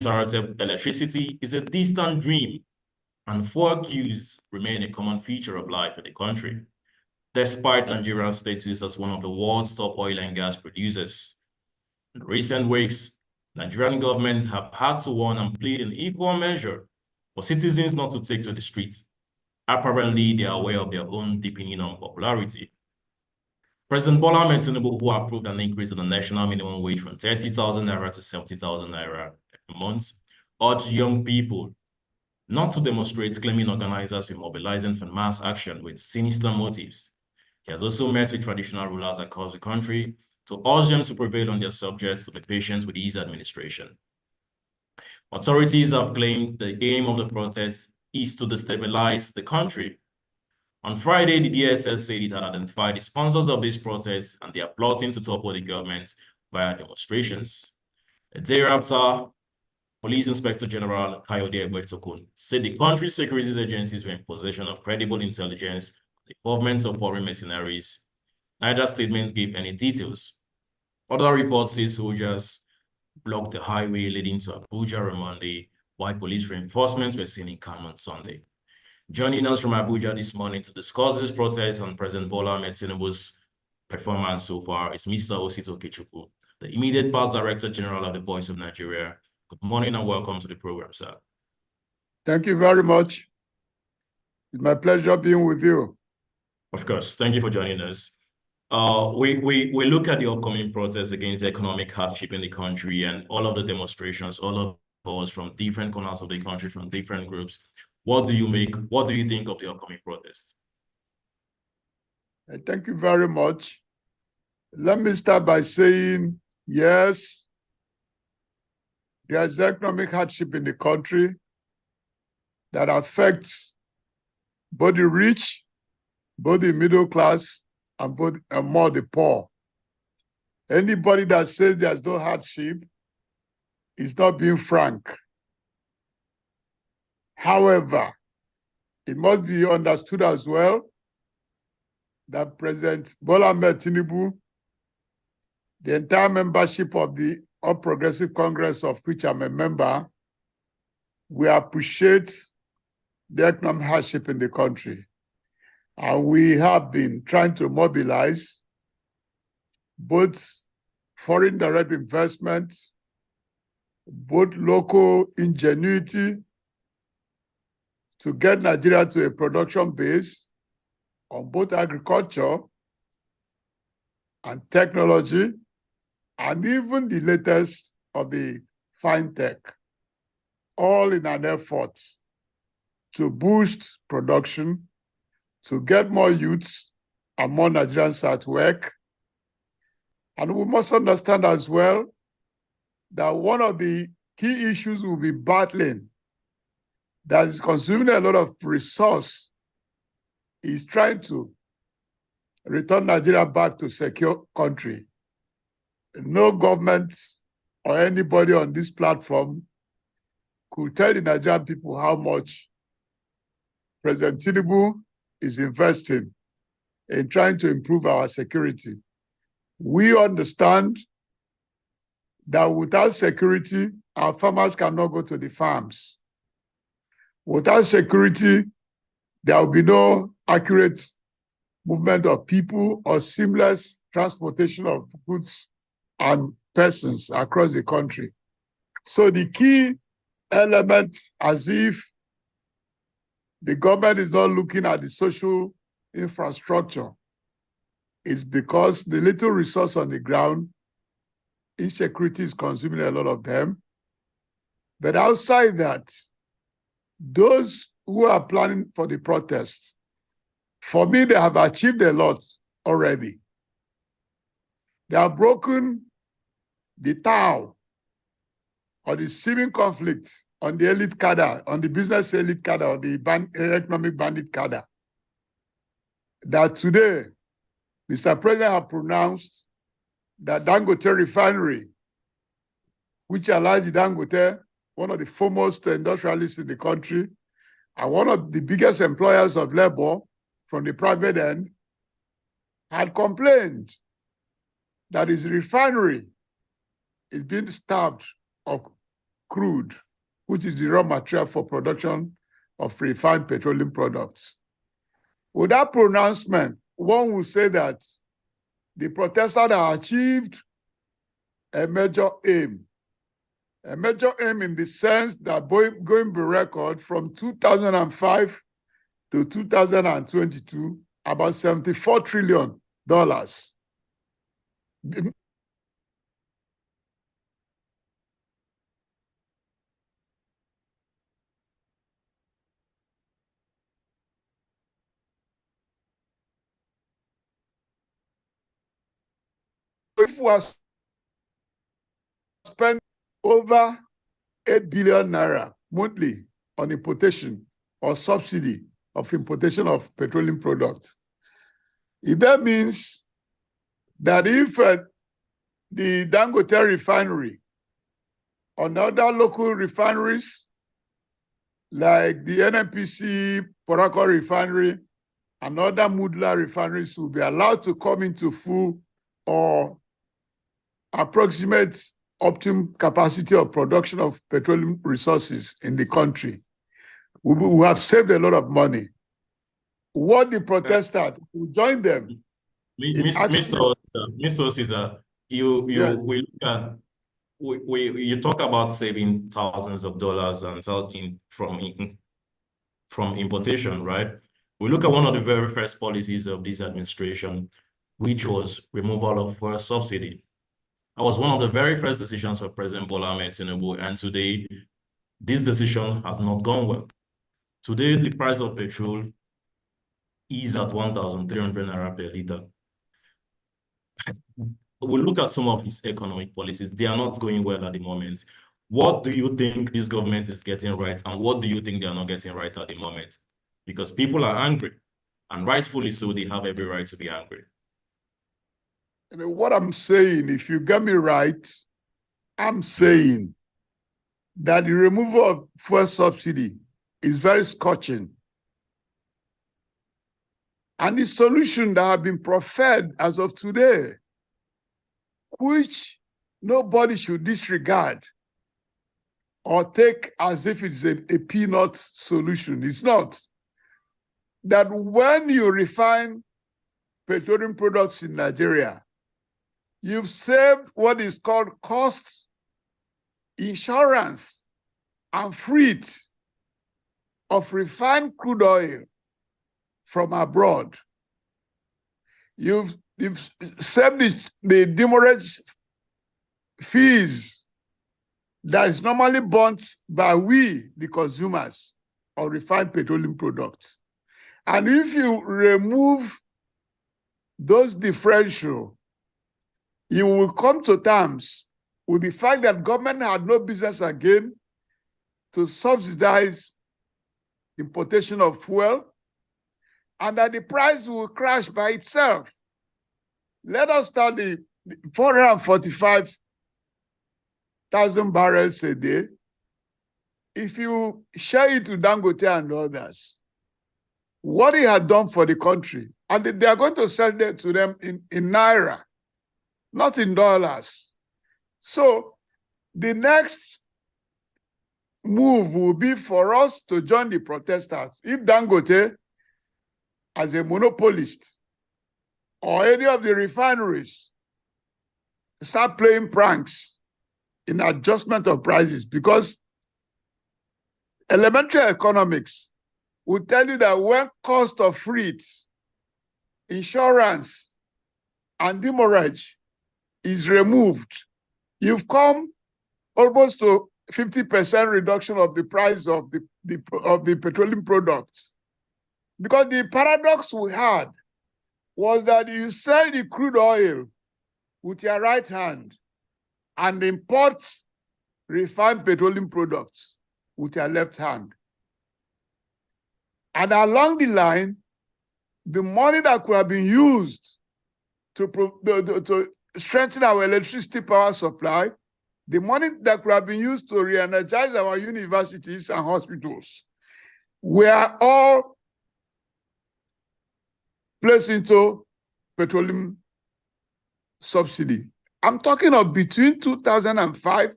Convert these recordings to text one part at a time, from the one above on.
uninterrupted electricity is a distant dream, and poor queues remain a common feature of life in the country. Despite Nigeria's status as one of the world's top oil and gas producers, in recent weeks, Nigerian governments have had to warn and plead in equal measure for citizens not to take to the streets. Apparently, they are aware of their own deepening unpopularity. President Bola Ahmed Tinubu, who approved an increase in the national minimum wage from 30,000 naira to 70,000 naira a month, urged young people not to demonstrate, claiming organizers were mobilizing for mass action with sinister motives. He has also met with traditional rulers across the country to urge them to prevail on their subjects to be patient with his administration. Authorities have claimed the aim of the protest is to destabilize the country. On Friday, the DSS said it had identified the sponsors of this protest and they are plotting to topple the government via demonstrations. A day after, Police Inspector General Kayode Egbetokun said the country's security agencies were in possession of credible intelligence on the involvement of foreign mercenaries. Neither statement gave any details. Other reports say soldiers blocked the highway leading to Abuja on Monday, while police reinforcements were seen in Kano on Sunday. Joining us from Abuja this morning to discuss this protest and President Bola Ahmed Tinubu's performance so far is Mr. Osito Okechukwu, the immediate past Director General of the Voice of Nigeria. Good morning and welcome to the program, sir. Thank you very much. It's my pleasure being with you. Of course. Thank you for joining us. We look at the upcoming protests against economic hardship in the country and all of the demonstrations, all of us from different corners of the country, from different groups. What do you think of the upcoming protests? Thank you very much. Let me start by saying, yes, there is economic hardship in the country that affects both the rich, both the middle class, and more the poor. Anybody that says there's no hardship is not being frank. However, it must be understood as well that President Bola Ahmed Tinubu, the entire membership of the All Progressive Congress, of which I'm a member, we appreciate the economic hardship in the country. And we have been trying to mobilize both foreign direct investment, both local ingenuity to get Nigeria to a production base on both agriculture and technology, and even the latest of the fine tech, all in an effort to boost production, to get more youths and more Nigerians at work. And we must understand as well that one of the key issues we'll be battling that is consuming a lot of resource is trying to return Nigeria back to secure country. No government or anybody on this platform could tell the Nigerian people how much President Tinubu is investing in trying to improve our security. We understand that without security, our farmers cannot go to the farms. Without security, there will be no accurate movement of people or seamless transportation of goods and persons across the country. So the key element, as if the government is not looking at the social infrastructure, is because the little resource on the ground, insecurity is consuming a lot of them. But outside that, those who are planning for the protests, for me, they have achieved a lot already. They have broken the town or the seeming conflict on the elite cadre, on the business elite cadre, or the economic bandit cadre. That today, Mr. President has pronounced that Dangote refinery, which allows Dangote, one of the foremost industrialists in the country, and one of the biggest employers of labor from the private end, had complained that his refinery is being starved of crude, which is the raw material for production of refined petroleum products. With that pronouncement, one would say that the protesters have achieved a major aim in the sense that going by record from 2005 to 2022, about $74 trillion. If we are spending over 8 billion naira monthly on importation or subsidy of importation of petroleum products, that means that if the Dangote refinery or other local refineries like the NNPC, Porako refinery, and other Mudla refineries will be allowed to come into full or approximate optimum capacity of production of petroleum resources in the country, we have saved a lot of money. What the protesters will join them. Mr. Caesar, you Yes. we look at you talk about saving thousands of dollars and from importation, right? We look at one of the very first policies of this administration, which was removal of fuel subsidy. That was one of the very first decisions of President Bola Ahmed Tinubu, and today, this decision has not gone well. Today, the price of petrol is at 1,300 naira per liter. We look at some of his economic policies, they are not going well at the moment. What do you think this government is getting right, and what do you think they are not getting right at the moment? Because people are angry, and rightfully so, they have every right to be angry. What I'm saying, if you get me right, I'm saying that the removal of fuel subsidy is very scorching. And the solution that have been proffered as of today, which nobody should disregard or take as if it's a peanut solution. It's not. That when you refine petroleum products in Nigeria, you've saved what is called cost, insurance, and freight of refined crude oil from abroad. You've saved the demurrage fees that is normally borne by we, the consumers of refined petroleum products. And if you remove those differential, you will come to terms with the fact that government had no business again to subsidize importation of fuel, and that the price will crash by itself. Let us start the 445,000 barrels a day. If you share it to Dangote and others, what he had done for the country, and they are going to sell that to them in naira, not in dollars. So the next move will be for us to join the protesters. If Dangote, as a monopolist, or any of the refineries start playing pranks in adjustment of prices, because elementary economics will tell you that when cost of freight, insurance, and demurrage is removed, you've come almost to 50% reduction of the price of the petroleum products. Because the paradox we had was that you sell the crude oil with your right hand and import refined petroleum products with your left hand. And along the line, the money that could have been used to strengthen our electricity power supply, the money that could have been used to re-energize our universities and hospitals, were all placed into petroleum subsidy. I'm talking of between 2005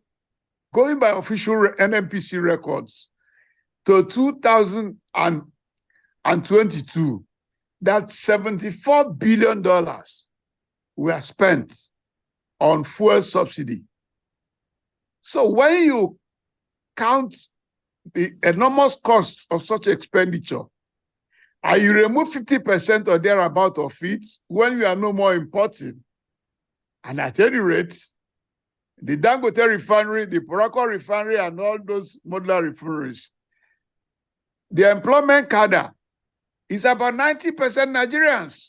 going by official NNPC records, to 2022, that $74 billion were spent on fuel subsidy. So when you count the enormous cost of such expenditure, and you remove 50% or thereabout of it, when you are no more importing, and at any rate, the Dangote refinery, the Porako refinery, and all those modular refineries, the employment cadre is about 90% Nigerians.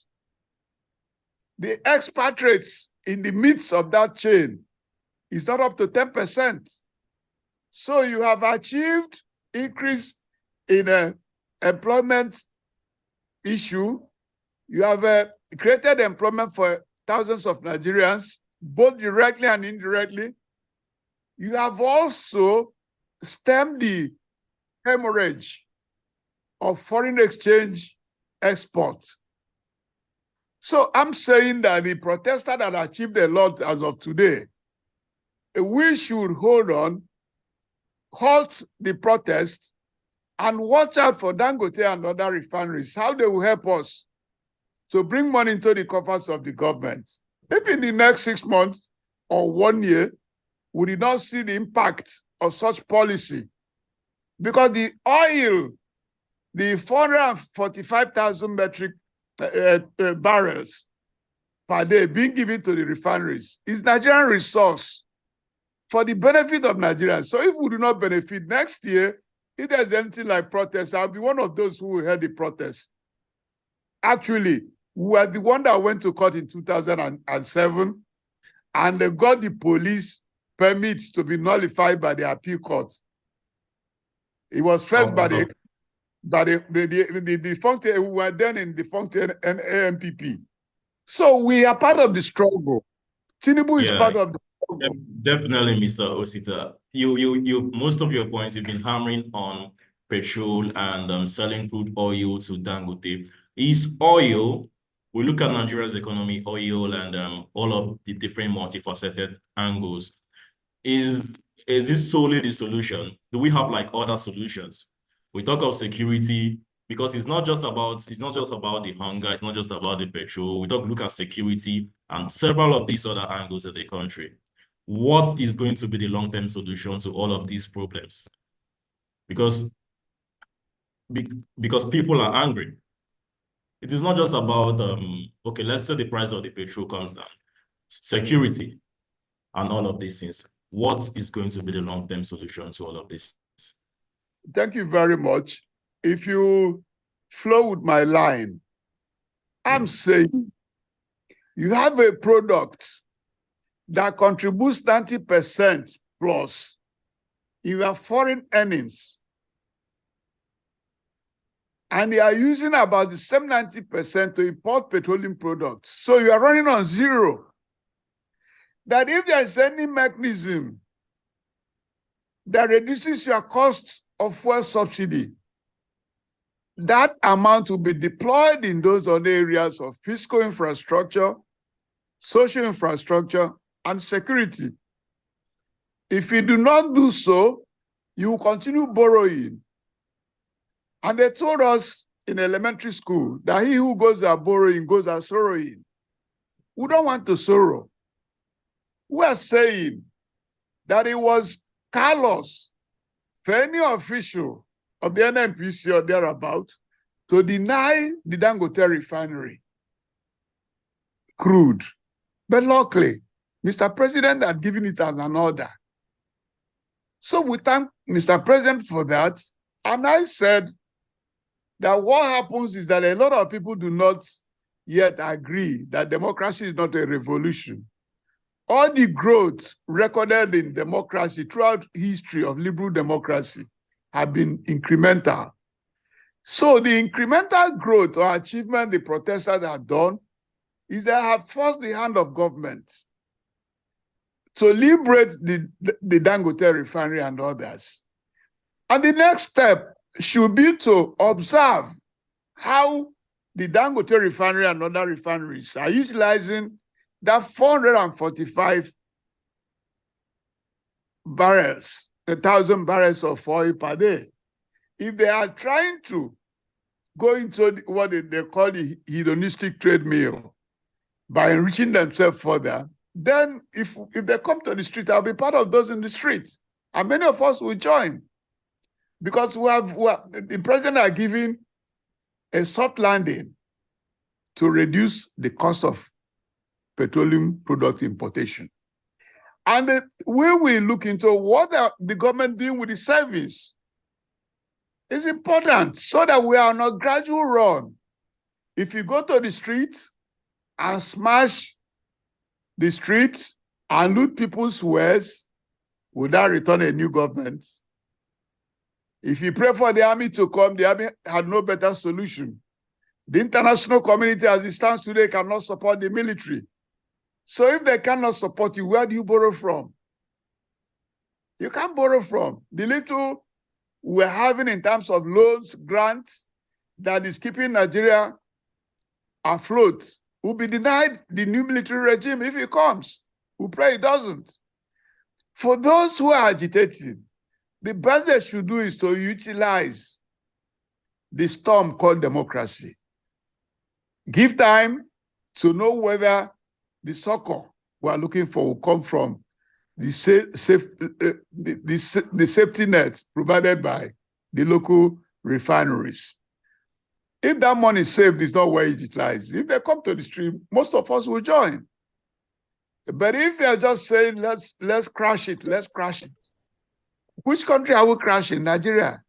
The expatriates in the midst of that chain is not up to 10%. So you have achieved increase in employment issue. You have created employment for thousands of Nigerians, both directly and indirectly. You have also stemmed the hemorrhage of foreign exchange export. So I'm saying that the protesters that achieved a lot as of today, we should hold on, halt the protest, and watch out for Dangote and other refineries, how they will help us to bring money into the coffers of the government. If in the next 6 months or 1 year, we did not see the impact of such policy, because the oil, the 445,000 metric barrels per day being given to the refineries is Nigerian resource for the benefit of Nigerians. So if we do not benefit next year, if there's anything like protest, I'll be one of those who will head the protest. Actually, we are the one that went to court in 2007, and they got the police permits to be nullified by the appeal court. It was first by the defunct, we were then in defunct AMPP. So we are part of the struggle. Tinubu is part of the struggle. Definitely, Mr. Osita. You most of your points you've been hammering on petrol and selling crude oil to Dangote. Is oil, we look at Nigeria's economy, oil, and all of the different multifaceted angles. Is this solely the solution? Do we have like other solutions? We talk of security, because it's not just about the hunger, it's not just about the petrol. We look at security and several of these other angles of the country. What is going to be the long-term solution to all of these problems? Because people are angry. It is not just about okay, let's say the price of the petrol comes down. Security and all of these things. What is going to be the long-term solution to all of this? Thank you very much. If you flow with my line, I'm saying you have a product that contributes 90% plus. You have foreign earnings, and they are using about the same 90% to import petroleum products. So you are running on zero. That if there is any mechanism that reduces your cost of fuel subsidy, that amount will be deployed in those other areas of fiscal infrastructure, social infrastructure, and security. If you do not do so, you will continue borrowing. And they told us in elementary school that he who goes out borrowing goes out sorrowing. We don't want to sorrow. We are saying that it was callous for any official of the NNPC or thereabout to deny the Dangote refinery crude. But luckily, Mr. President had given it as an order. So we thank Mr. President for that. And I said that what happens is that a lot of people do not yet agree that democracy is not a revolution. All the growth recorded in democracy throughout history of liberal democracy have been incremental. So the incremental growth or achievement the protesters have done is they have forced the hand of government to liberate the Dangote refinery and others. And the next step should be to observe how the Dangote refinery and other refineries are utilizing that 445 barrels, 1,000 barrels of oil per day. If they are trying to go into what they call the hedonistic treadmill by enriching themselves further, then if they come to the street, I'll be part of those in the street. And many of us will join. Because the president are giving a soft landing to reduce the cost of petroleum product importation. And we will look into what the government doing with the service. It's important so that we are on a gradual run. If you go to the street and smash the street and loot people's wares without return a new government, if you pray for the army to come, the army had no better solution. The international community as it stands today cannot support the military. So if they cannot support you, where do you borrow from? You can't borrow from. The little we're having in terms of loans, grants, that is keeping Nigeria afloat will be denied the new military regime if it comes. We pray it doesn't. For those who are agitating, the best they should do is to utilize the storm called democracy. Give time to know whether the succor we are looking for will come from the safety nets provided by the local refineries. If that money saved is not well utilized, if they come to the street, most of us will join. But if they are just saying, let's crash it, let's crash it. Which country are we crashing? Nigeria.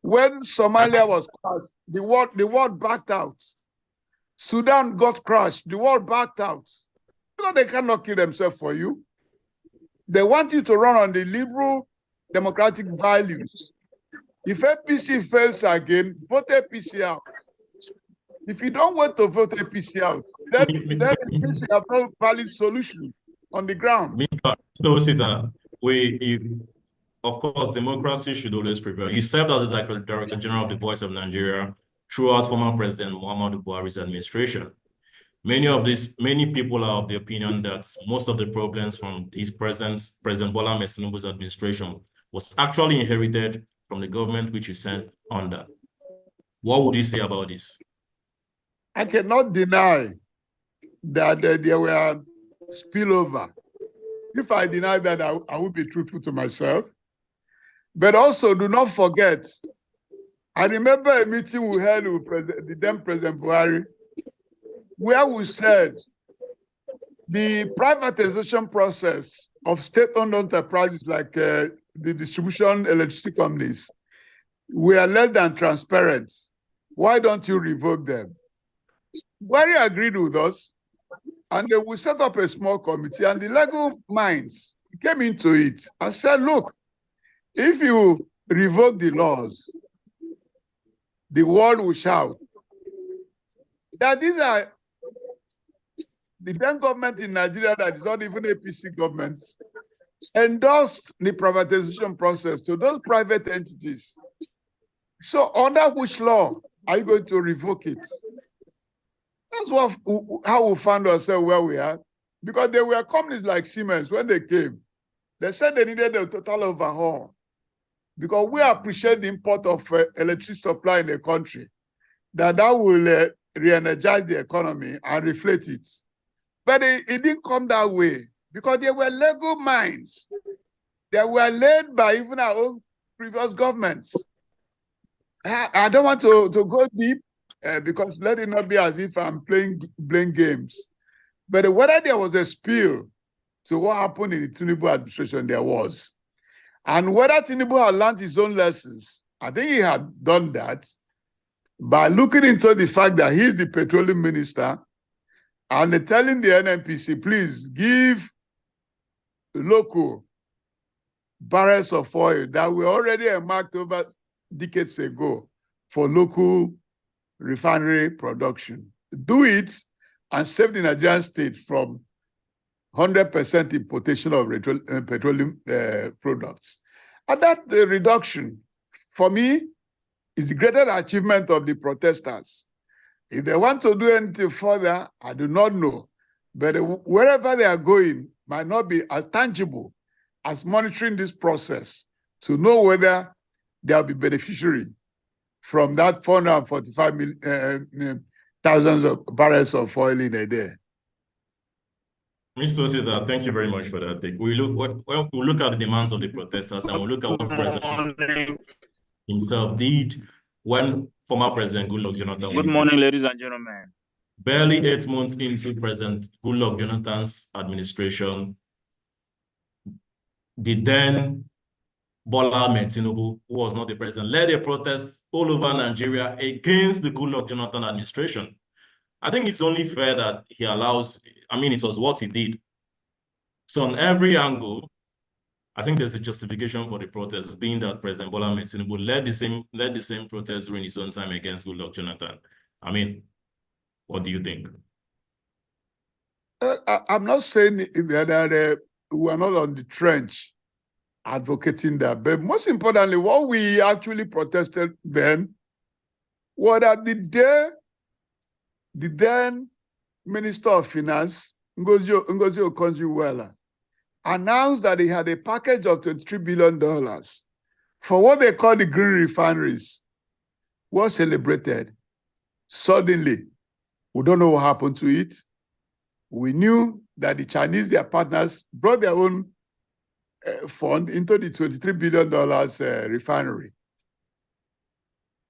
When Somalia was crashed, the world backed out. Sudan got crashed, the world backed out. Because they cannot kill themselves for you. They want you to run on the liberal democratic values. If APC fails again, vote APC out. If you don't want to vote APC out, then APC have no valid solution on the ground. Of course, democracy should always prevail. You served as the Director General of the Voice of Nigeria throughout former President Muhammadu Buhari's administration. Many people are of the opinion that most of the problems from his President Bola Ahmed Tinubu's administration was actually inherited from the government which you sent under. What would you say about this? I cannot deny that there were spillover. If I deny that, I would be truthful to myself. But also, do not forget, I remember a meeting we had with the then President Buhari, where we said the privatization process of state-owned enterprises like the distribution electricity companies were less than transparent. Why don't you revoke them? Buhari agreed with us, and we set up a small committee, and the legal minds came into it and said, look, if you revoke the laws, the world will shout that these are the then government in Nigeria that is not even APC government endorsed the privatization process to those private entities. So under which law are you going to revoke it? That's how we found ourselves where we are. Because there were companies like Siemens, when they came, they said they needed a total overhaul. Because we appreciate the import of electricity supply in the country, that will re-energize the economy and reflect it. But it didn't come that way, because there were legal minds that were led by even our own previous governments. I don't want to go deep, because let it not be as if I'm playing games. But whether there was a spill to what happened in the Tinubu administration, there was. And whether Tinubu had learned his own lessons, I think he had done that by looking into the fact that he's the petroleum minister and telling the NNPC, please give local barrels of oil that were already marked over decades ago for local refinery production. Do it and save the Nigerian state from 100% importation of petroleum products. And that reduction, for me, is the greatest achievement of the protesters. If they want to do anything further, I do not know. But wherever they are going might not be as tangible as monitoring this process to know whether there'll be beneficiary from that 445 thousands of barrels of oil in a day. Mr. Sita, thank you very much for that take. We look at the demands of the protesters and we look at what President himself did when former President Goodluck Jonathan. Good morning, ladies and gentlemen. Barely 8 months into President Goodluck Jonathan's administration, the then Bola Ahmed Tinubu, who was not the president, led a protest all over Nigeria against the Goodluck Jonathan administration. I think it's only fair that he allows, it was what he did. So on every angle, I think there's a justification for the protests, being that President Bola Ahmed Tinubu led the same protest during his own time against Goodluck Jonathan. What do you think? I'm not saying that we are not on the trench advocating that, but most importantly, what we actually protested then was that the then Minister of Finance, Ngozi Okonjo-Iweala, announced that he had a package of $23 billion for what they call the green refineries, was celebrated. Suddenly, we don't know what happened to it. We knew that the Chinese, their partners, brought their own fund into the $23 billion refinery.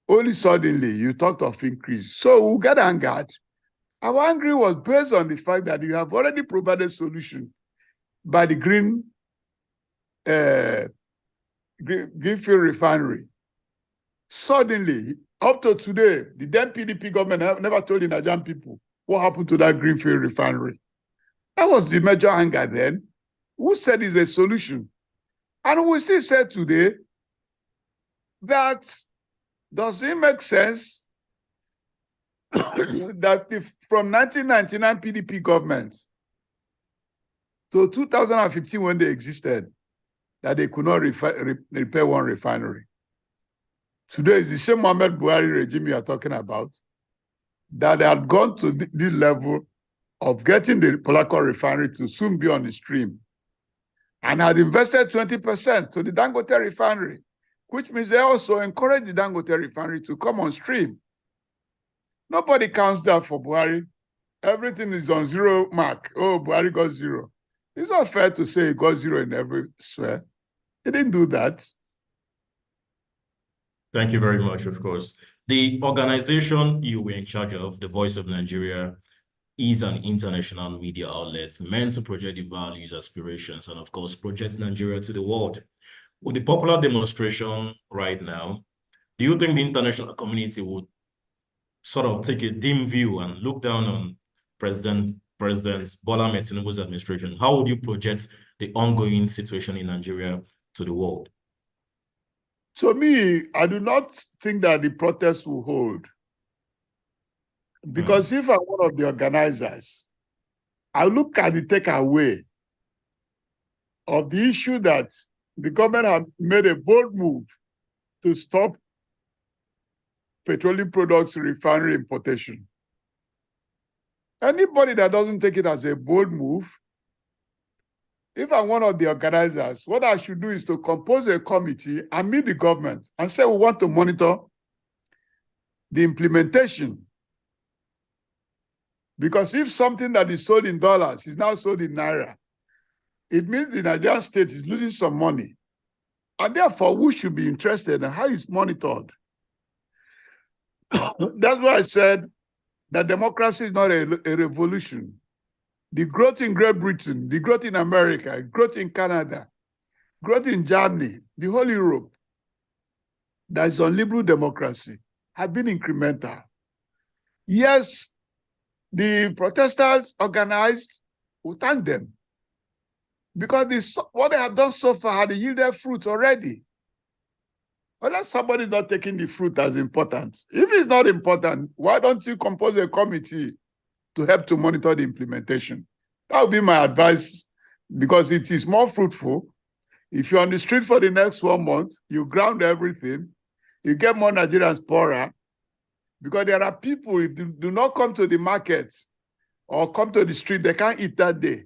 Only suddenly, you talked of increase. So we got angered. Our anger was based on the fact that you have already provided solution by the Greenfield refinery. Suddenly, up to today, the then PDP government never told the Nigerian people what happened to that Greenfield refinery. That was the major anger then. Who said is a solution? And we still say today that does it make sense that if from 1999 PDP government to 2015 when they existed, that they could not repair one refinery? Today is the same Mohamed Buhari regime you are talking about, that they had gone to this level of getting the Polako refinery to soon be on the stream, and had invested 20% to the Dangote refinery, which means they also encourage the Dangote refinery to come on stream. Nobody counts that for Buhari. Everything is on zero mark. Oh, Buhari got zero. It's not fair to say he got zero in every sphere. He didn't do that. Thank you very much, of course. The organization you were in charge of, the Voice of Nigeria, is an international media outlet meant to project the values, aspirations, and of course, project Nigeria to the world. With the popular demonstration right now, do you think the international community would sort of take a dim view and look down on President Bola Ahmed Tinubu's administration? How would you project the ongoing situation in Nigeria to the world? To me, I do not think that the protest will hold. Because if I'm one of the organizers, I look at the takeaway of the issue that the government have made a bold move to stop petroleum products refinery importation. Anybody that doesn't take it as a bold move, if I'm one of the organizers, what I should do is to compose a committee and meet the government and say we want to monitor the implementation. Because if something that is sold in dollars is now sold in naira, it means the Nigerian state is losing some money. And therefore, we should be interested in how it's monitored. That's why I said that democracy is not a revolution. The growth in Great Britain, the growth in America, growth in Canada, growth in Germany, the whole Europe, that is on liberal democracy, have been incremental. Yes, the protesters organized, we thank them. Because what they have done so far had yielded fruit already. Unless somebody is not taking the fruit as important. If it's not important, why don't you compose a committee to help to monitor the implementation? That would be my advice, because it is more fruitful. If you're on the street for the next 1 month, you ground everything, you get more Nigerians poorer, because there are people, if they do not come to the market or come to the street, they can't eat that day.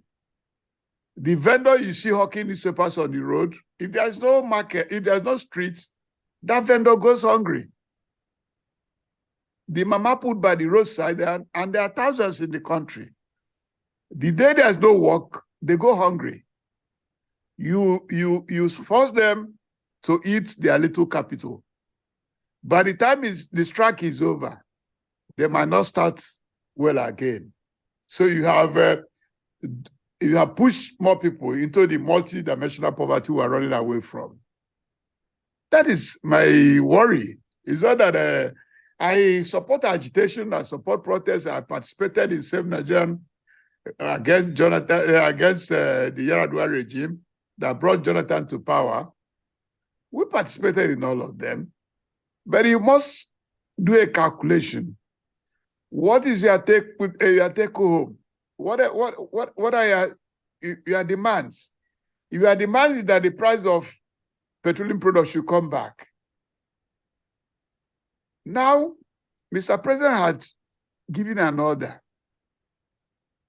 The vendor you see hawking newspapers on the road, if there's no market, if there's no streets, that vendor goes hungry. The mama put by the roadside, and there are thousands in the country. The day there's no work, they go hungry. You force them to eat their little capital. By the time the strike is over, they might not start well again. So you have pushed more people into the multi-dimensional poverty we are running away from. That is my worry. It's not that I support agitation, I support protests. I participated in Save Nigerian against the Yar'Adua regime that brought Jonathan to power. We participated in all of them. But you must do a calculation. What is your take home? What are your demands? If your demand is that the price of petroleum products should come back. Now, Mr. President had given an order.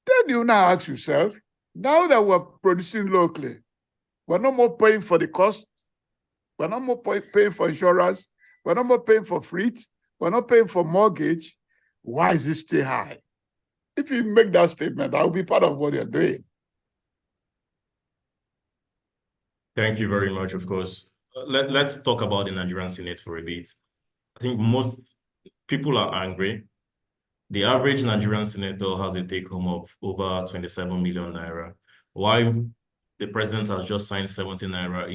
Then you now ask yourself, now that we're producing locally, we're no more paying for the cost, we're no more paying for insurance, we're no more paying for freight, we're not paying for mortgage. Why is it still high? If you make that statement, I'll be part of what you're doing. Thank you very much, of course. Let's talk about the Nigerian Senate for a bit. I think most people are angry. The average Nigerian senator has a take-home of over 27 million naira, while the president has just signed 70,000 naira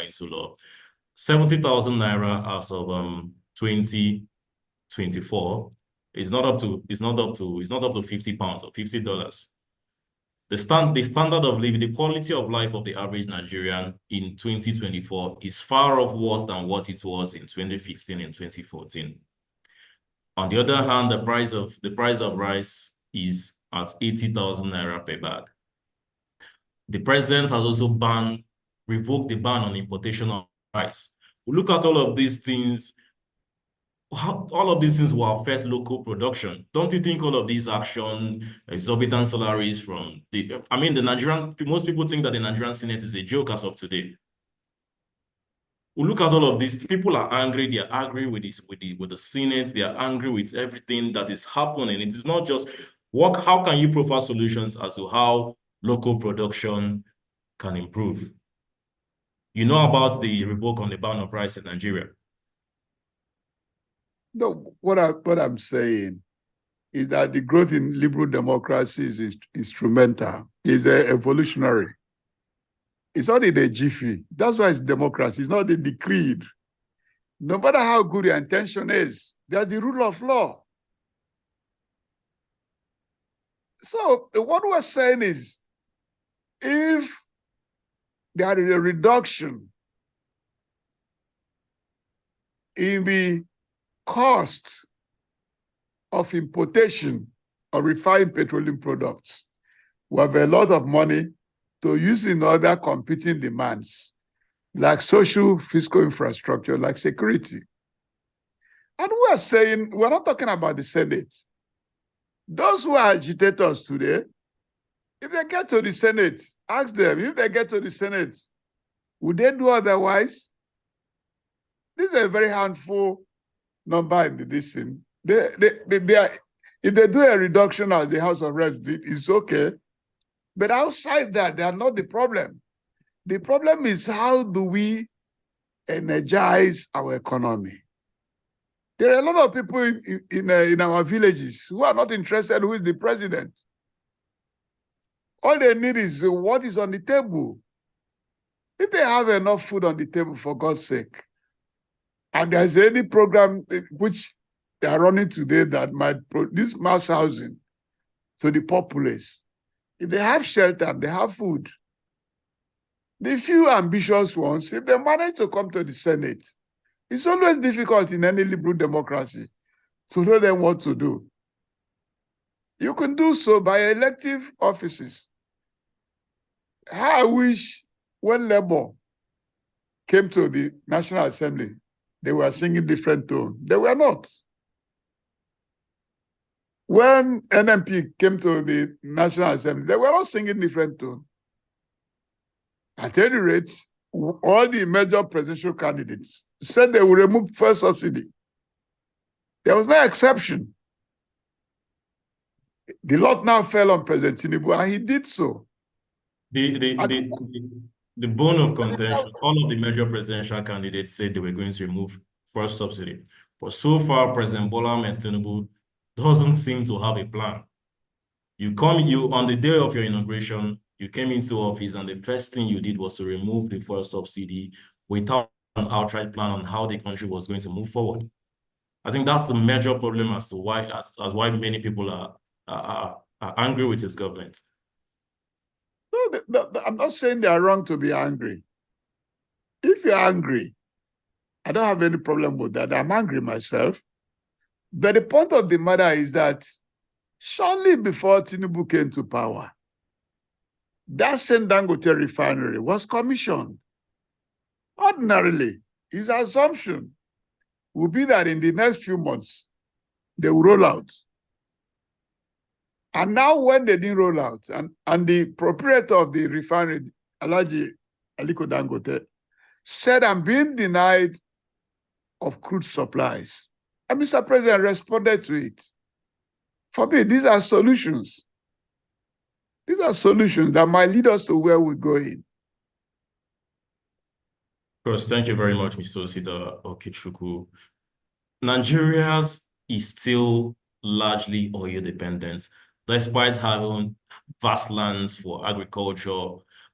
into law. 70,000 naira as of 2024 is not up to £50 or $50. The standard of living, the quality of life of the average Nigerian in 2024 is far off worse than what it was in 2015 and 2014. On the other hand, the price of rice is at 80,000 naira per bag. The president has also revoked the ban on importation of rice. We look at all of these things. All of these things will affect local production. Don't you think all of these action, exorbitant salaries from most people think that the Nigerian Senate is a joke as of today. We look at all of these, people are angry, they are angry with the Senate, they are angry with everything that is happening. It is not just how can you provide solutions as to how local production can improve? You know about the revoke on the ban of rice in Nigeria. No, what I'm saying is that the growth in liberal democracies is instrumental, is evolutionary. It's not in a jiffy. That's why it's democracy. It's not a decreed. No matter how good your intention is, there's the rule of law. So what we're saying is, if there is a reduction in the cost of importation of refined petroleum products, we have a lot of money to use in other competing demands, like social fiscal infrastructure, like security. And we are saying, we're not talking about the Senate. Those who are agitators today, if they get to the Senate, ask them, if they get to the Senate, would they do otherwise? This is a very handful number in the distance. If they do a reduction as the House of Reps did, it's okay. But outside that, they are not the problem. The problem is, how do we energize our economy? There are a lot of people in our villages who are not interested who is the president. All they need is what is on the table. If they have enough food on the table, for God's sake, and there's any program which they are running today that might produce mass housing to the populace, if they have shelter, they have food. The few ambitious ones, if they manage to come to the Senate, it's always difficult in any liberal democracy to know them what to do. You can do so by elective offices. I wish when Labour came to the National Assembly, they were singing different tone. They were not. when NMP came to the National Assembly, they were all singing different tone. At any rate, all the major presidential candidates said they would remove fuel subsidy. There was no exception. The lot now fell on President Tinubu, and he did so. The bone of contention, all of the major presidential candidates said they were going to remove fuel subsidy. But so far, President Bola Ahmed Tinubu doesn't seem to have a plan. You on the day of your inauguration, you came into office, and the first thing you did was to remove the fuel subsidy without an outright plan on how the country was going to move forward. I think that's the major problem as to why many people are angry with his government. No, I'm not saying they are wrong to be angry. If you're angry, I don't have any problem with that. I'm angry myself. But the point of the matter is that shortly before Tinubu came to power, that same Dangote refinery was commissioned. Ordinarily, his assumption would be that in the next few months, they will roll out. And now when they didn't roll out, and the proprietor of the refinery, Alhaji Aliko Dangote, said, I'm being denied of crude supplies. And Mr. President responded to it. For me, these are solutions. These are solutions that might lead us to where we're going. Of course, thank you very much, Mr. Osita Okechukwu. Nigeria is still largely oil dependent, despite having vast lands for agriculture.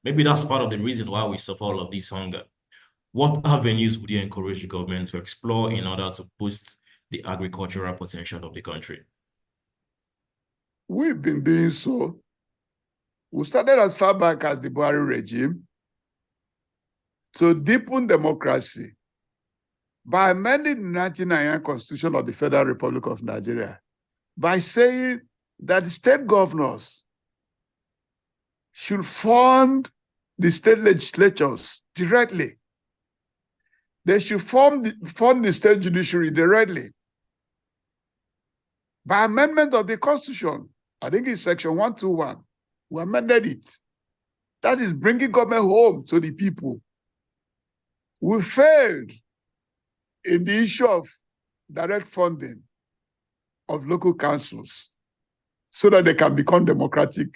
Maybe that's part of the reason why we suffer all of this hunger. What avenues would you encourage the government to explore in order to boost the agricultural potential of the country? We've been doing so. We started as far back as the Buhari regime to deepen democracy by amending the 1999 Constitution of the Federal Republic of Nigeria, by saying that the state governors should fund the state legislatures directly. They should fund the state judiciary directly. By amendment of the Constitution, I think it's section 121, we amended it. That is bringing government home to the people. We failed in the issue of direct funding of local councils so that they can become democratic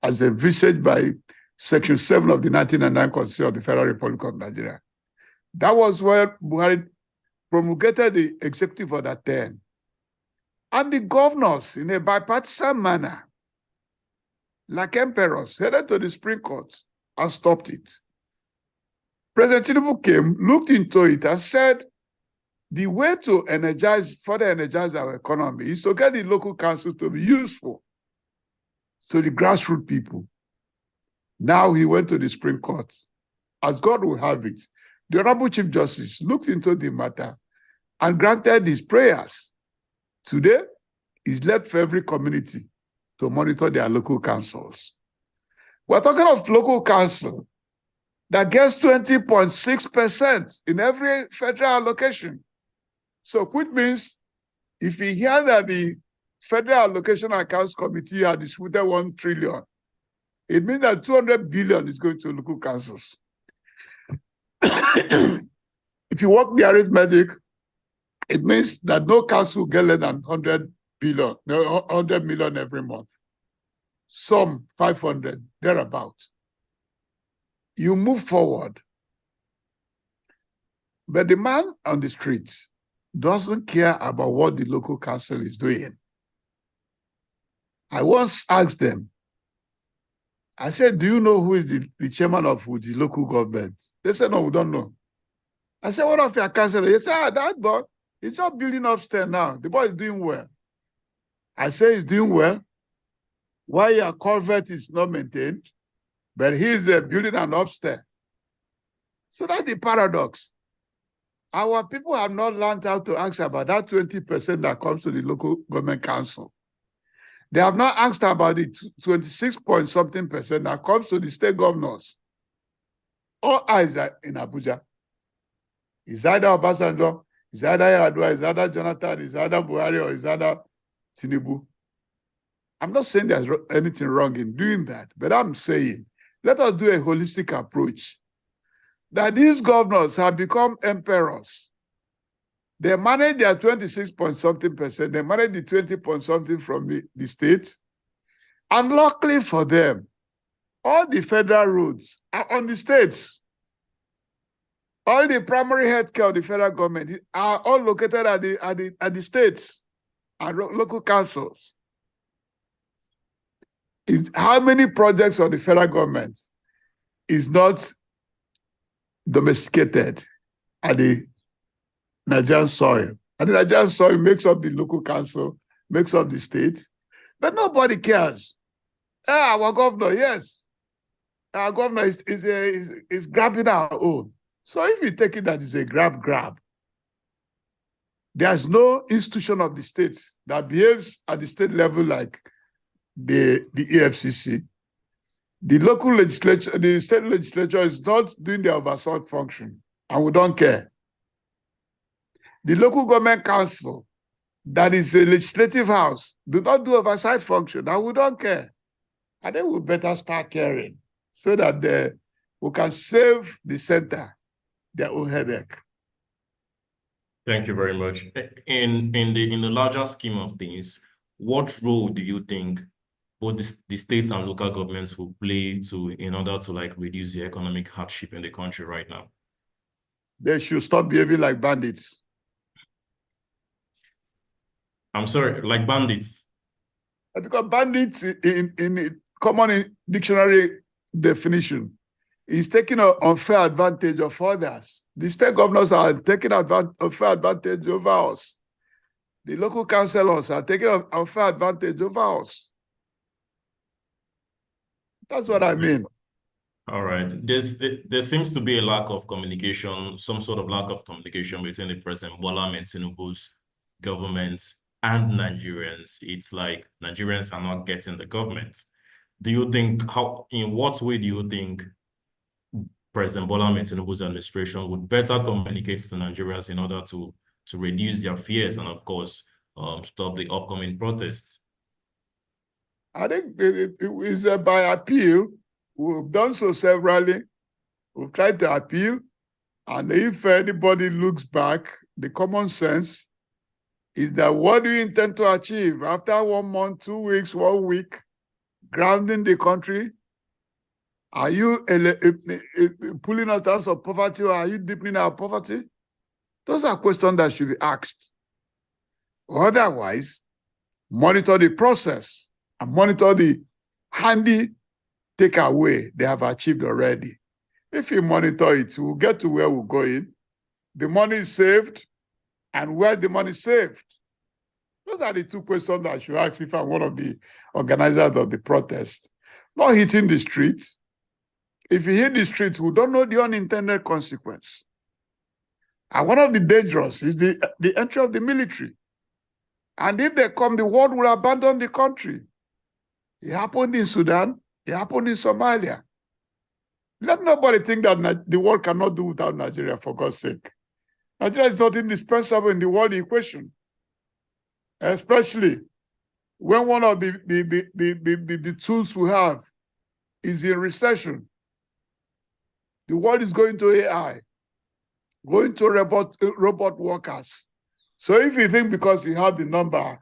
as envisaged by Section 7 of the 1999 Constitution of the Federal Republic of Nigeria. That was where Buhari promulgated the executive order 10. And the governors, in a bipartisan manner, like emperors, headed to the Supreme Court and stopped it. President Tinubu came, looked into it, and said, the way to further energize our economy is to get the local councils to be useful to the grassroots people. Now he went to the Supreme Court. As God will have it, the Honorable Chief Justice looked into the matter and granted his prayers. Today, it's left for every community to monitor their local councils. We're talking of local council that gets 20.6% in every federal allocation. So, which means if you hear that the Federal Allocation Accounts Committee had distributed 1 trillion, it means that 200 billion is going to local councils. If you work the arithmetic, it means that no council get less than 100 million every month. Some 500, thereabout. You move forward. But the man on the streets doesn't care about what the local council is doing. I once asked them, I said, do you know who is the chairman of the local government? They said, no, we don't know. I said, what of your councillor? They said, that boy, he's just building upstairs now. The boy is doing well. I say he's doing well. Why your culvert is not maintained, but he's building an upstairs. So that's the paradox. Our people have not learned how to ask about that 20% that comes to the local government council. They have not asked about the 26 point something percent that comes to the state governors. All eyes are in Abuja. It's either Obasanjo, it's either Yar'Adua, it's either Jonathan, it's either Buhari, or it's either Tinubu. I'm not saying there's anything wrong in doing that, but I'm saying let us do a holistic approach. That these governors have become emperors. They manage their 26 point something percent. They manage the 20 point something from the states. And luckily for them, all the federal roads are on the states. All the primary healthcare of the federal government are all located at the states and local councils. How many projects of the federal government is not domesticated at the Nigerian soil? And the Nigerian soil makes up the local council, makes up the state, but nobody cares. Our governor, yes, our governor is grabbing our own. So if you take it that it's a grab, there's no institution of the states that behaves at the state level like the EFCC. The local legislature, the state legislature is not doing their oversight function, and we don't care. The local government council, that is a legislative house, do not do oversight function, and we don't care. I think we better start caring so that we can save the center their own headache. Thank you very much. In the larger scheme of things, what role do you think both the states and local governments will play in order to reduce the economic hardship in the country right now? They should stop behaving like bandits. I'm sorry, like bandits? Because bandits in a common dictionary definition is taking an unfair advantage of others. The state governors are taking unfair advantage over us. The local councillors are taking unfair advantage over us. That's what I mean. All right. There seems to be a lack of communication, some sort of lack of communication between the President Bola Tinubu's government and Nigerians. It's like Nigerians are not getting the government. Do you think, in what way do you think President Bola Tinubu's administration would better communicate to Nigerians in order to reduce their fears and, of course, stop the upcoming protests? I think it is by appeal. We've done so severally. We've tried to appeal. And if anybody looks back, the common sense is that what do you intend to achieve after 1 month, 2 weeks, 1 week, grounding the country? Are you pulling us out of poverty, or are you deepening our poverty? Those are questions that should be asked. Otherwise, monitor the process and monitor the handy takeaway they have achieved already. If you monitor it, we'll get to where we're going. The money is saved, and where the money is saved. Those are the two questions that I should ask if I'm one of the organizers of the protest. Not hitting the streets. If you hit the streets, we don't know the unintended consequence. And one of the dangerous is the entry of the military. And if they come, the world will abandon the country. It happened in Sudan. It happened in Somalia. Let nobody think that the world cannot do without Nigeria, for God's sake. Nigeria is not indispensable in the world equation, especially when one of the tools we have is in recession. The world is going to AI, going to robot workers. So if you think because you have the number,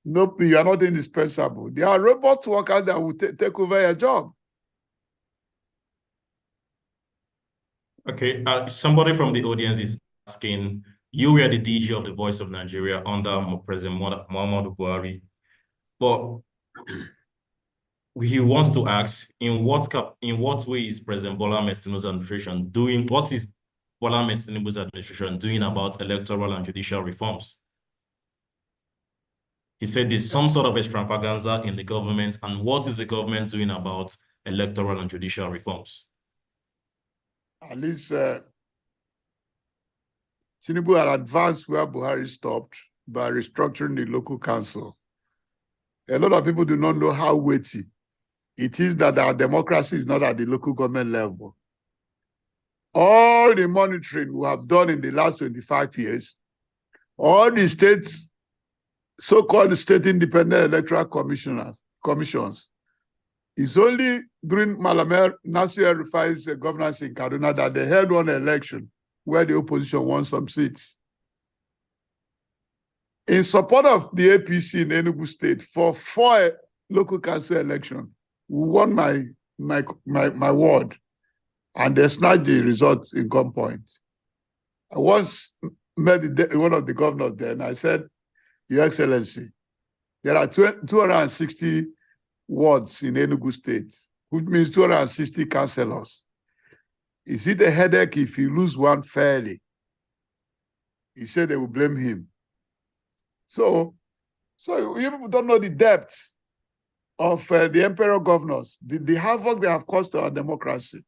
nope, you are not indispensable. There are robot workers that will take over your job. Okay, somebody from the audience is asking, you were the DG of the Voice of Nigeria under President Muhammadu Buhari, but he wants to ask, in what way is President Bola Tinubu's administration doing? What is Bola Tinubu's administration doing about electoral and judicial reforms? He said there's some sort of extravaganza in the government, and what is the government doing about electoral and judicial reforms? At least Tinubu had advanced where Buhari stopped by restructuring the local council. A lot of people do not know how weighty it is that our democracy is not at the local government level. All the monitoring we have done in the last 25 years, all the states, so-called state independent electoral commissioners, commissions. It's only during Malam Nasir Rufai's governance in Kaduna that they held one election where the opposition won some seats. In support of the APC in Enugu State for 4 local council elections, we won my ward, and they snatched the results in gunpoint. I once met one of the governors there, and I said, Your Excellency, there are 260 wards in Enugu State, which means 260 councillors. Is it a headache if you lose one fairly? He said they will blame him. So you people don't know the depth of the emperor governors, the havoc they have caused to our democracy,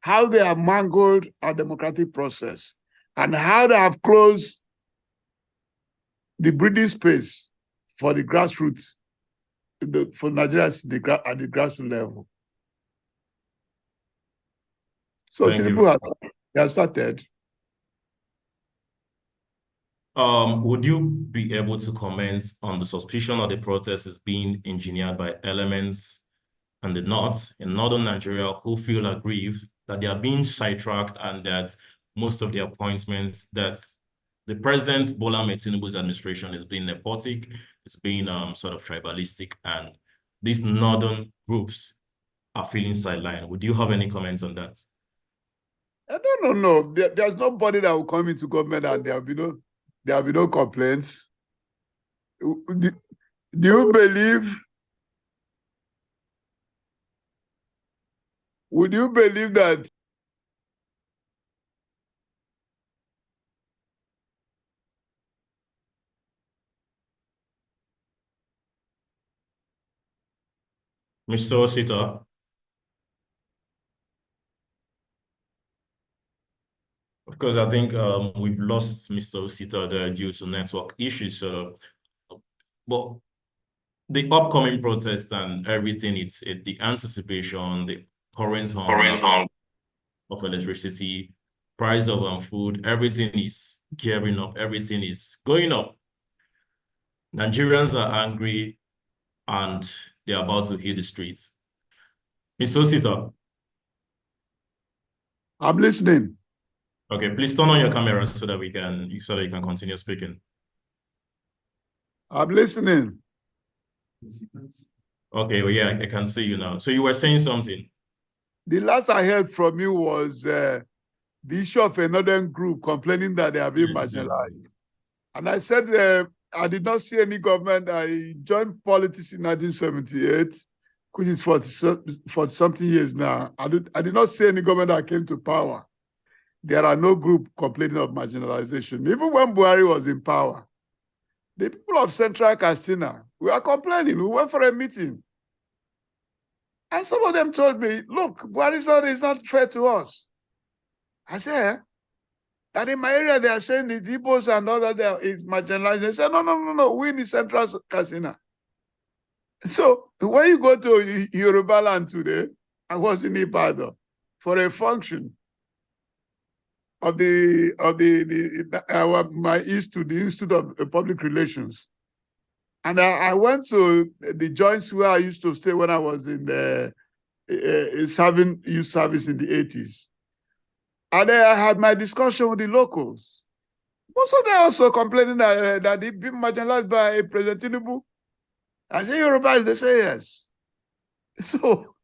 how they have mangled our democratic process, and how they have closed the breathing space for the grassroots, for Nigerians at the grassroots level. So Tinubu has started. Would you be able to comment on the suspicion of the protest is being engineered by elements in the north, in northern Nigeria, who feel aggrieved that they are being sidetracked and that most of the appointments that the President Bola Tinubu's administration is being nepotic, it's being sort of tribalistic, and these northern groups are feeling sidelined? Would you have any comments on that? I don't know. There's nobody that will come into government and there will be no complaints. Do you believe? Would you believe that? Mr. Osita? Of course, I think we've lost Mr. Osita there due to network issues. But the upcoming protest and everything, it's the anticipation, the current hunger of electricity, price of food, everything is gearing up, everything is going up. Nigerians are angry and they're about to hit the streets. Mr. Osita? I'm listening. Okay, please turn on your camera so that you can continue speaking. I'm listening. Okay, well, yeah, I can see you now. So you were saying something. The last I heard from you was the issue of another group complaining that they are being marginalized. Yes. And I said, I did not see any government. I joined politics in 1978, which is 40 something years now. I did not see any government that came to power. There are no group complaining of marginalization. Even when Buhari was in power, the people of Central Katsina, we are complaining. We went for a meeting. And some of them told me, look, Buhari is not fair to us. I said, and in my area, they are saying the Igbos and all that there is marginalized. They said, no, we in the Central Katsina. So when you go to Yoruba land today, I was in Ibadan for a function of my institute, the Institute of Public Relations. And I went to the joints where I used to stay when I was in the serving youth service in the 80s. And I had my discussion with the locals. Most of them also complaining that they've been marginalized by President Tinubu. I say Yorubas, they say yes. So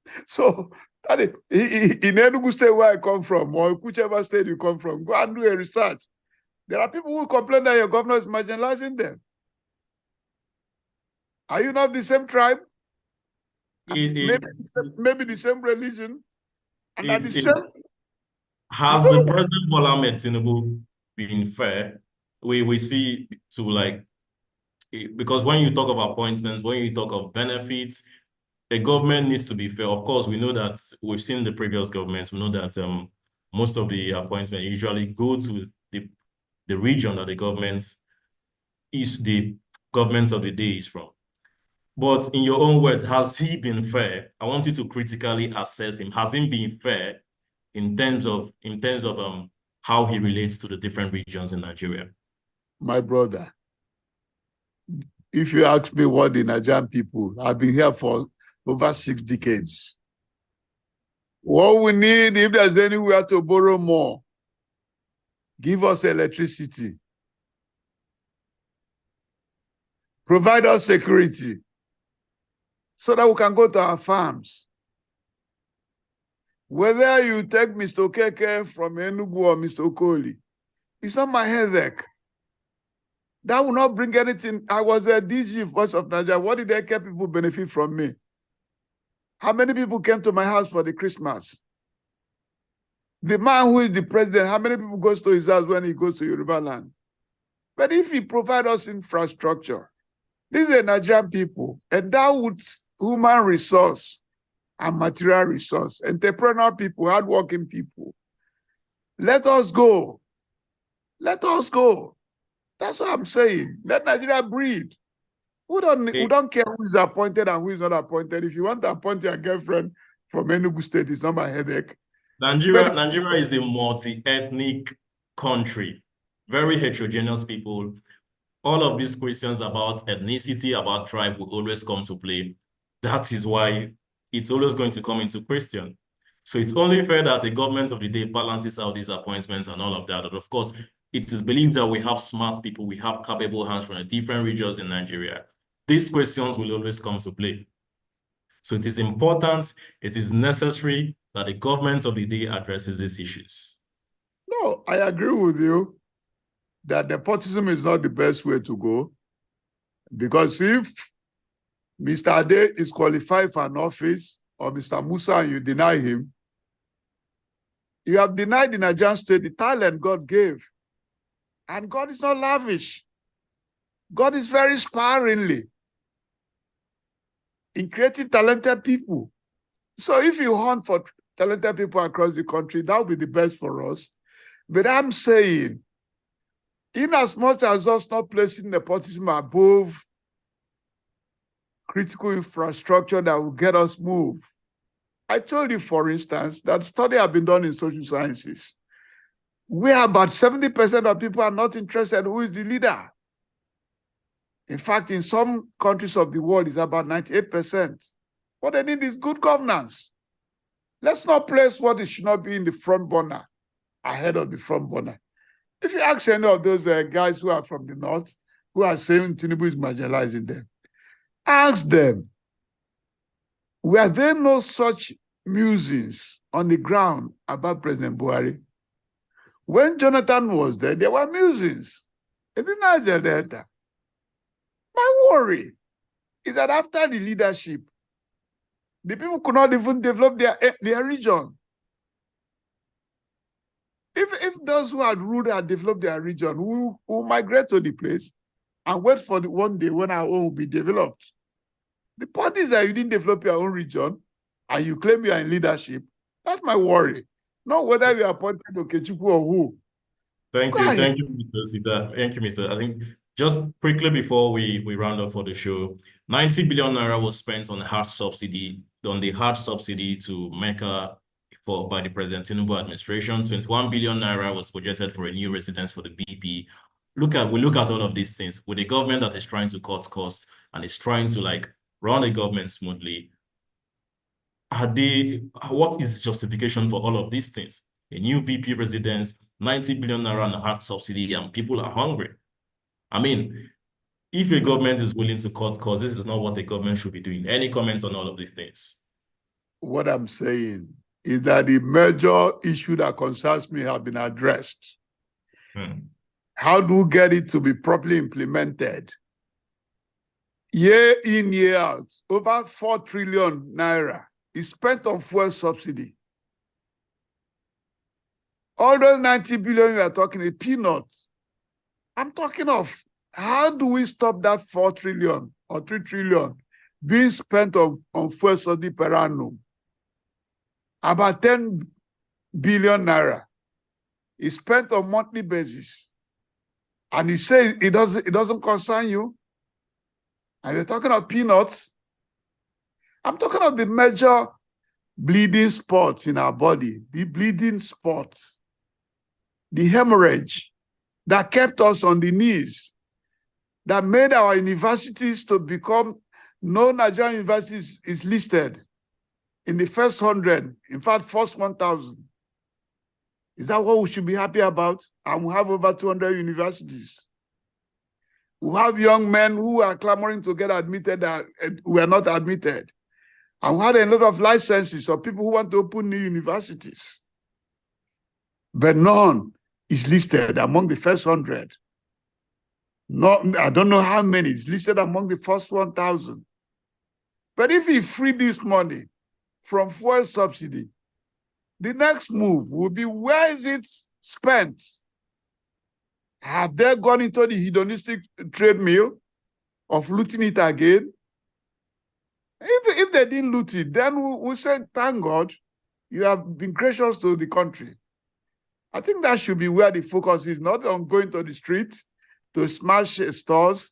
that is, in Enugu State where I come from, or whichever state you come from, go and do a research. There are people who complain that your governor is marginalizing them. Are you not the same tribe? Maybe the same religion? And at the same... Has the President Bola Tinubu been fair? We see because when you talk of appointments, when you talk of benefits, a government needs to be fair. Of course, we know that we've seen the previous governments. We know that most of the appointments usually go to the region that the government of the day is from. But in your own words, has he been fair? I want you to critically assess him. Has he been fair in terms of how he relates to the different regions in Nigeria? My brother, if you ask me what the Nigerian people, I've been here for over 6 decades. What we need, if there's anywhere to borrow more, give us electricity. Provide us security so that we can go to our farms. Whether you take Mr. Okeke from Enugu or Mr. Okoli, it's not my headache. That will not bring anything. I was a DG Voice of Nigeria. What did Eke people benefit from me? How many people came to my house for the Christmas? The man who is the president, how many people goes to his house when he goes to Yoruba land? But if he provide us infrastructure, these are Nigerian people, endowed with human resource and material resource, entrepreneurial people, hardworking people. Let us go. Let us go. That's what I'm saying. Let Nigeria breathe. We don't care who is appointed and who is not appointed. If you want to appoint your girlfriend from Enugu State, it's not my headache. Nigeria is a multi-ethnic country, very heterogeneous people. All of these questions about ethnicity, about tribe will always come to play. That is why it's always going to come into question. So it's only fair that the government of the day balances out these appointments and all of that. But of course, it is believed that we have smart people, we have capable hands from the different regions in Nigeria. These questions will always come to play. So it is important, it is necessary that the government of the day addresses these issues. No, I agree with you that nepotism is not the best way to go. Because if Mr. Ade is qualified for an office, or Mr. Musa, and you deny him, you have denied the Nigerian state the talent God gave. And God is not lavish. God is very sparingly in creating talented people. So if you hunt for talented people across the country, that would be the best for us. But I'm saying, in as much as us not placing nepotism above critical infrastructure that will get us moved. I told you, for instance, that study have been done in social sciences, where about 70% of people are not interested who is the leader. In fact, in some countries of the world, it's about 98%. What they need is good governance. Let's not place what it should not be in the front burner ahead of the front burner. If you ask any of those guys who are from the north, who are saying Tinubu is marginalizing them, ask them, were there no such musings on the ground about President Buhari? When Jonathan was there were musings in the Niger Delta. My worry is that after the leadership, the people could not even develop their region. If those who had ruled had developed their region, who migrate to the place and wait for the one day when our own will be developed. The point is that you didn't develop your own region and you claim you are in leadership. That's my worry. Not whether you are appointed Okechukwu or who. Thank you, Mr. Sita. Thank you, Mr. I think just quickly before we round up for the show, 90 billion naira was spent on the hard subsidy to Mecca by the President Tinubu administration. 21 billion naira was budgeted for a new residence for the BP. We look at all of these things with a government that is trying to cut costs and is trying to run the government smoothly. What is justification for all of these things? A new VP residence, 90 billion naira on a hard subsidy, and people are hungry. I mean, if a government is willing to cut costs, this is not what the government should be doing. Any comments on all of these things? What I'm saying is that the major issue that concerns me have been addressed. How do we get it to be properly implemented? Year in, year out, over 4 trillion naira is spent on fuel subsidy. All those 90 billion you are talking is peanuts. I'm talking of how do we stop that 4 trillion or 3 trillion being spent on fuel subsidy per annum? About 10 billion naira is spent on monthly basis. And you say it doesn't concern you? And you're talking of peanuts? I'm talking of the major bleeding spots in our body, the bleeding spots, the hemorrhage that kept us on the knees. that made our universities to become, no Nigerian universities is listed in the first 100, in fact, first 1,000. Is that what we should be happy about? And we have over 200 universities. We have young men who are clamoring to get admitted that were not admitted. And we had a lot of licenses of people who want to open new universities. But none is listed among the first 100. No, I don't know how many is listed among the first 1,000. But if we free this money from fuel subsidy, the next move will be, where is it spent? Have they gone into the hedonistic treadmill of looting it again? If they didn't loot it, then we'll say, thank God, you have been gracious to the country. I think that should be where the focus is, not on going to the street to smash stores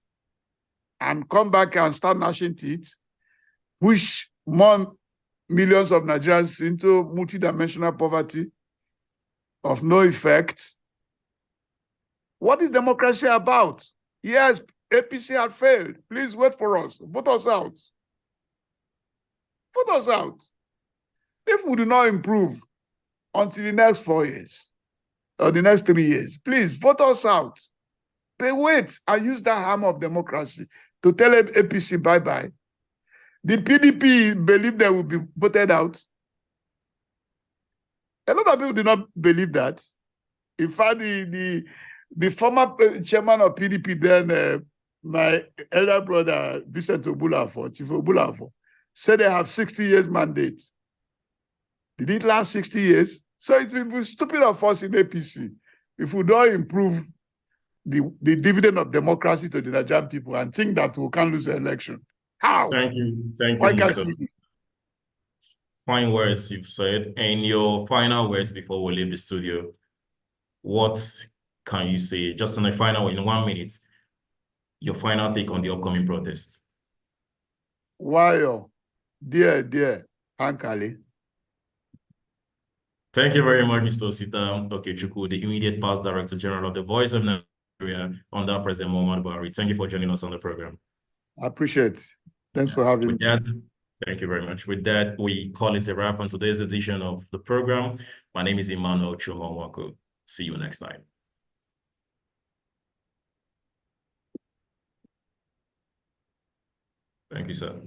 and come back and start gnashing teeth, push more millions of Nigerians into multidimensional poverty of no effect. What is democracy about? Yes, APC had failed. Please wait for us. Vote us out. Vote us out. If we do not improve until the next 4 years or the next 3 years, please vote us out. But wait and use that hammer of democracy to tell APC bye-bye. The PDP believe they will be voted out. A lot of people do not believe that. In fact, the former chairman of PDP then, my elder brother, Vincent Obulafo, Chief Obulafo, said they have 60 years mandate. Did it last 60 years? So it will be stupid of us in APC if we don't improve the dividend of democracy to the Nigerian people and think that we can't lose the election. How? Thank you, Why Mr. Fine words you've said. And your final words before we leave the studio, what can you say? Just in a final, in 1 minute, your final take on the upcoming protest. Why, dear, Ankali. Thank you very much, Mr. Osita Okechukwu, the immediate past Director General of the Voice of Nigeria under President Muhammadu Buhari. Thank you for joining us on the program. I appreciate it. Thanks for having me. With that, thank you very much. With that, we call it a wrap on today's edition of the program. My name is Emmanuel Chumawako. See you next time. Thank you, sir.